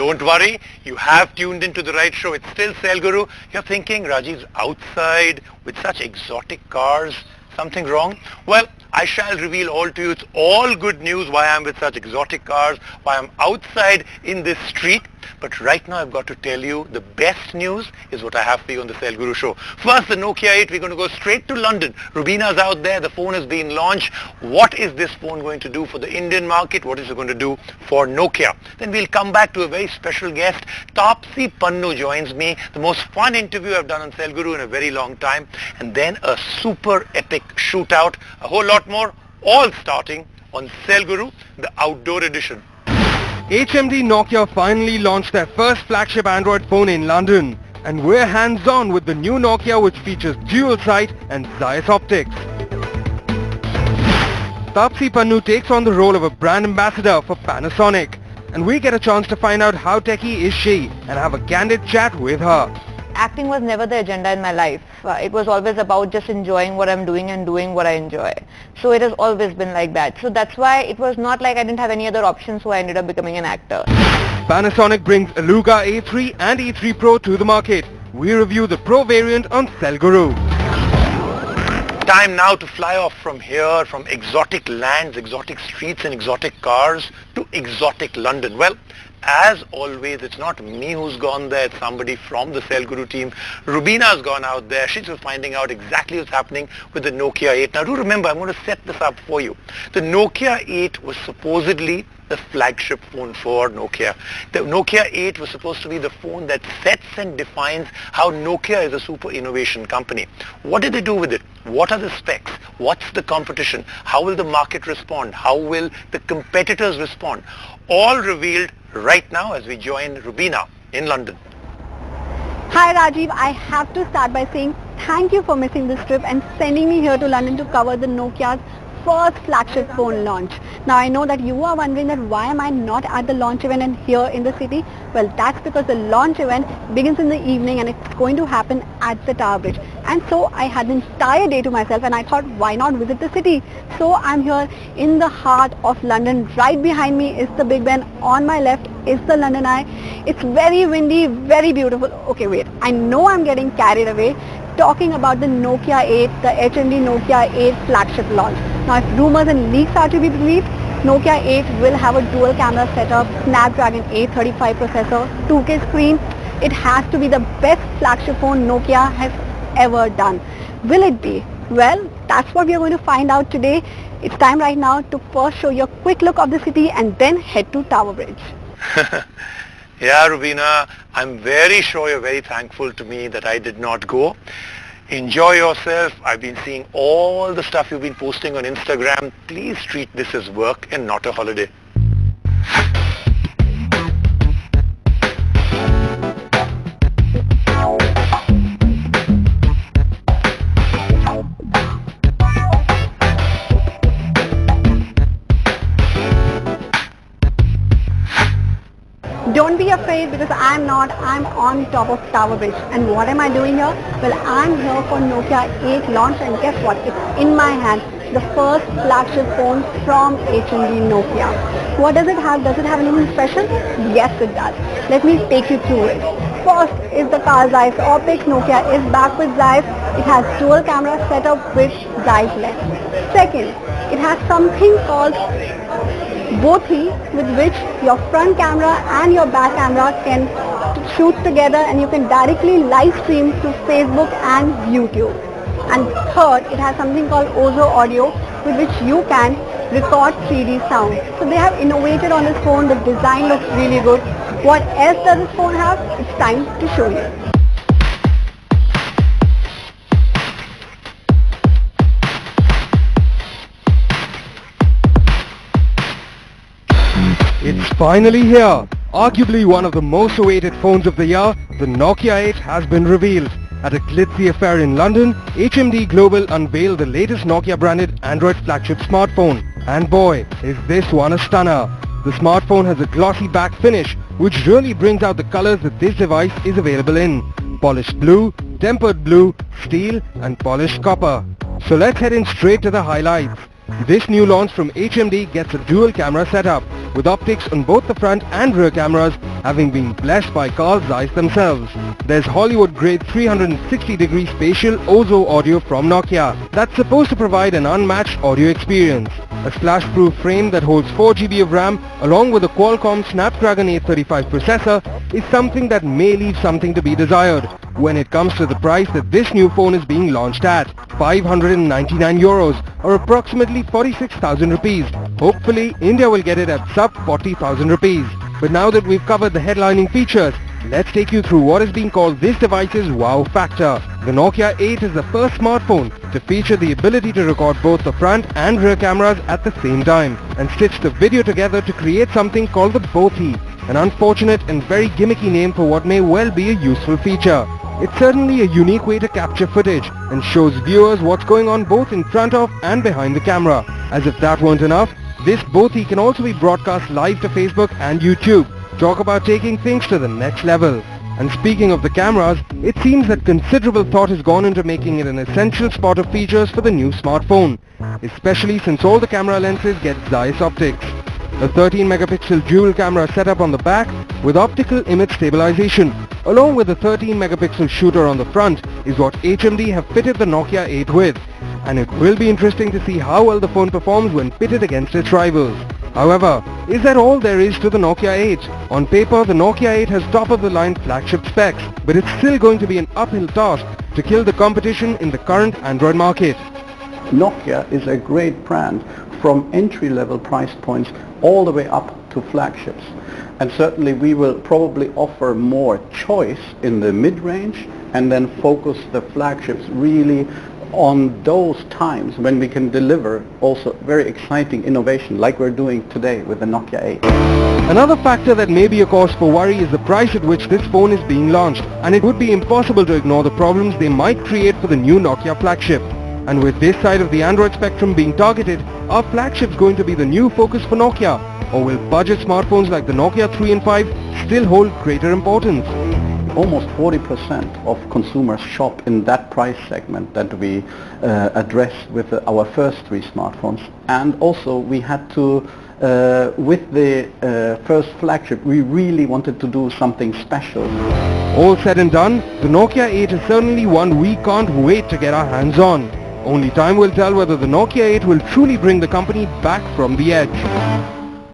Don't worry, you have tuned into the right show. It's still Sale Guru. You're thinking Rajiv's outside with such exotic cars. Something wrong? Well, I shall reveal all to you. It's all good news why I'm with such exotic cars, why I'm outside in this street. But right now I've got to tell you the best news is what I have for you on the Sale Guru show. First, the Nokia 8. We're going to go straight to London. Roobina's out there. The phone has been launched. What is this phone going to do for the Indian market? What is it going to do for Nokia? Then we'll come back to a very special guest. Taapsee Pannu joins me. The most fun interview I've done on Sale Guru in a very long time. And then a super epic shootout. A whole lot more, all starting on Sale Guru, the outdoor edition. HMD Nokia finally launched their first flagship Android phone in London, and we're hands-on with the new Nokia, which features dual sight and Zeiss optics. Taapsee Pannu takes on the role of a brand ambassador for Panasonic, and we get a chance to find out how techie is she and have a candid chat with her. Acting was never the agenda in my life. It was always about just enjoying what I'm doing and doing what I enjoy. So it has always been like that. So that's why it was not like I didn't have any other options, so I ended up becoming an actor. Panasonic brings Aluga A3 and A3 Pro to the market. We review the Pro variant on Sale Guru. Time now to fly off from here, from exotic lands, exotic streets and exotic cars to exotic London. Well, as always, it's not me who's gone there, it's somebody from the Sale Guru team. Roobina's gone out there. She's finding out exactly what's happening with the Nokia 8. Now do remember, I'm going to set this up for you. The Nokia 8 was supposedly the flagship phone for Nokia. The Nokia 8 was supposed to be the phone that sets and defines how Nokia is a super innovation company. What did they do with it? What are the specs? What's the competition? How will the market respond? How will the competitors respond? All revealed right now as we join Roobina in London. Hi Rajiv, I have to start by saying thank you for missing this trip and sending me here to London to cover the Nokia's first flagship phone launch. Now I know that you are wondering that why am I not at the launch event and here in the city? Well, that's because the launch event begins in the evening and it's going to happen at the Tower Bridge. And so I had the entire day to myself and I thought, why not visit the city? So I'm here in the heart of London. Right behind me is the Big Ben. On my left is the London Eye. It's very windy, very beautiful. Okay, wait. I know I'm getting carried away talking about the Nokia 8, the HMD Nokia 8 flagship launch. Now if rumors and leaks are to be believed, Nokia 8 will have a dual camera setup, Snapdragon 835 processor, 2K screen. It has to be the best flagship phone Nokia has ever done. Will it be? Well, that's what we are going to find out today. It's time right now to first show you a quick look of the city and then head to Tower Bridge. Yeah, Roobina, I'm very sure you're very thankful to me that I did not go. Enjoy yourself. I've been seeing all the stuff you've been posting on Instagram. Please treat this as work and not a holiday. Don't be afraid because I'm on top of Tower Bridge. And what am I doing here? Well, I'm here for Nokia 8 launch and guess what? It's in my hand. The first flagship phone from HMD Nokia. What does it have? Does it have anything special? Yes, it does. Let me take you through it. First is the car Zeiss optics. Nokia is back with Zeiss. It has dual camera setup with Zeiss lens. Second, it has something called Bothi, with which your front camera and your back camera can shoot together and you can directly live stream to Facebook and YouTube. And third, it has something called Ozo audio with which you can record 3D sound. So they have innovated on this phone. The design looks really good. What else does this phone have? It's time to show you. It's finally here. Arguably one of the most awaited phones of the year, the Nokia 8 has been revealed. At a glitzy affair in London, HMD Global unveiled the latest Nokia branded Android flagship smartphone. And boy, is this one a stunner. The smartphone has a glossy back finish, which really brings out the colors that this device is available in. Polished blue, tempered blue, steel and polished copper. So let's head in straight to the highlights. This new launch from HMD gets a dual camera setup with optics on both the front and rear cameras having been blessed by Carl's Zeiss themselves. There's Hollywood-grade 360-degree spatial Ozo audio from Nokia that's supposed to provide an unmatched audio experience. A splash-proof frame that holds 4 GB of RAM along with a Qualcomm Snapdragon 835 processor is something that may leave something to be desired when it comes to the price that this new phone is being launched at, €599 or approximately 46,000 rupees. Hopefully, India will get it at sub 40,000 rupees. But now that we've covered the headlining features, let's take you through what is being called this device's wow factor. The Nokia 8 is the first smartphone to feature the ability to record both the front and rear cameras at the same time and stitch the video together to create something called the Bothi, an unfortunate and very gimmicky name for what may well be a useful feature. It's certainly a unique way to capture footage and shows viewers what's going on both in front of and behind the camera. As if that weren't enough, this Bothi can also be broadcast live to Facebook and YouTube. Talk about taking things to the next level. And speaking of the cameras, it seems that considerable thought has gone into making it an essential spot of features for the new smartphone, especially since all the camera lenses get Zeiss optics. A 13-megapixel dual camera setup on the back with optical image stabilization, along with a 13-megapixel shooter on the front, is what HMD have fitted the Nokia 8 with, and it will be interesting to see how well the phone performs when pitted against its rivals. However, is that all there is to the Nokia 8? On paper, the Nokia 8 has top-of-the-line flagship specs, but it's still going to be an uphill task to kill the competition in the current Android market. Nokia is a great brand from entry-level price points all the way up to flagships. And certainly we will probably offer more choice in the mid-range and then focus the flagships really on those times when we can deliver also very exciting innovation like we're doing today with the Nokia 8. Another factor that may be a cause for worry is the price at which this phone is being launched, and it would be impossible to ignore the problems they might create for the new Nokia flagship. And with this side of the Android spectrum being targeted, are flagships going to be the new focus for Nokia? Or will budget smartphones like the Nokia 3 and 5 still hold greater importance? Almost 40% of consumers shop in that price segment that we addressed with our first 3 smartphones. And also we had to, with the first flagship, we really wanted to do something special. All said and done, the Nokia 8 is certainly one we can't wait to get our hands on. Only time will tell whether the Nokia 8 will truly bring the company back from the edge.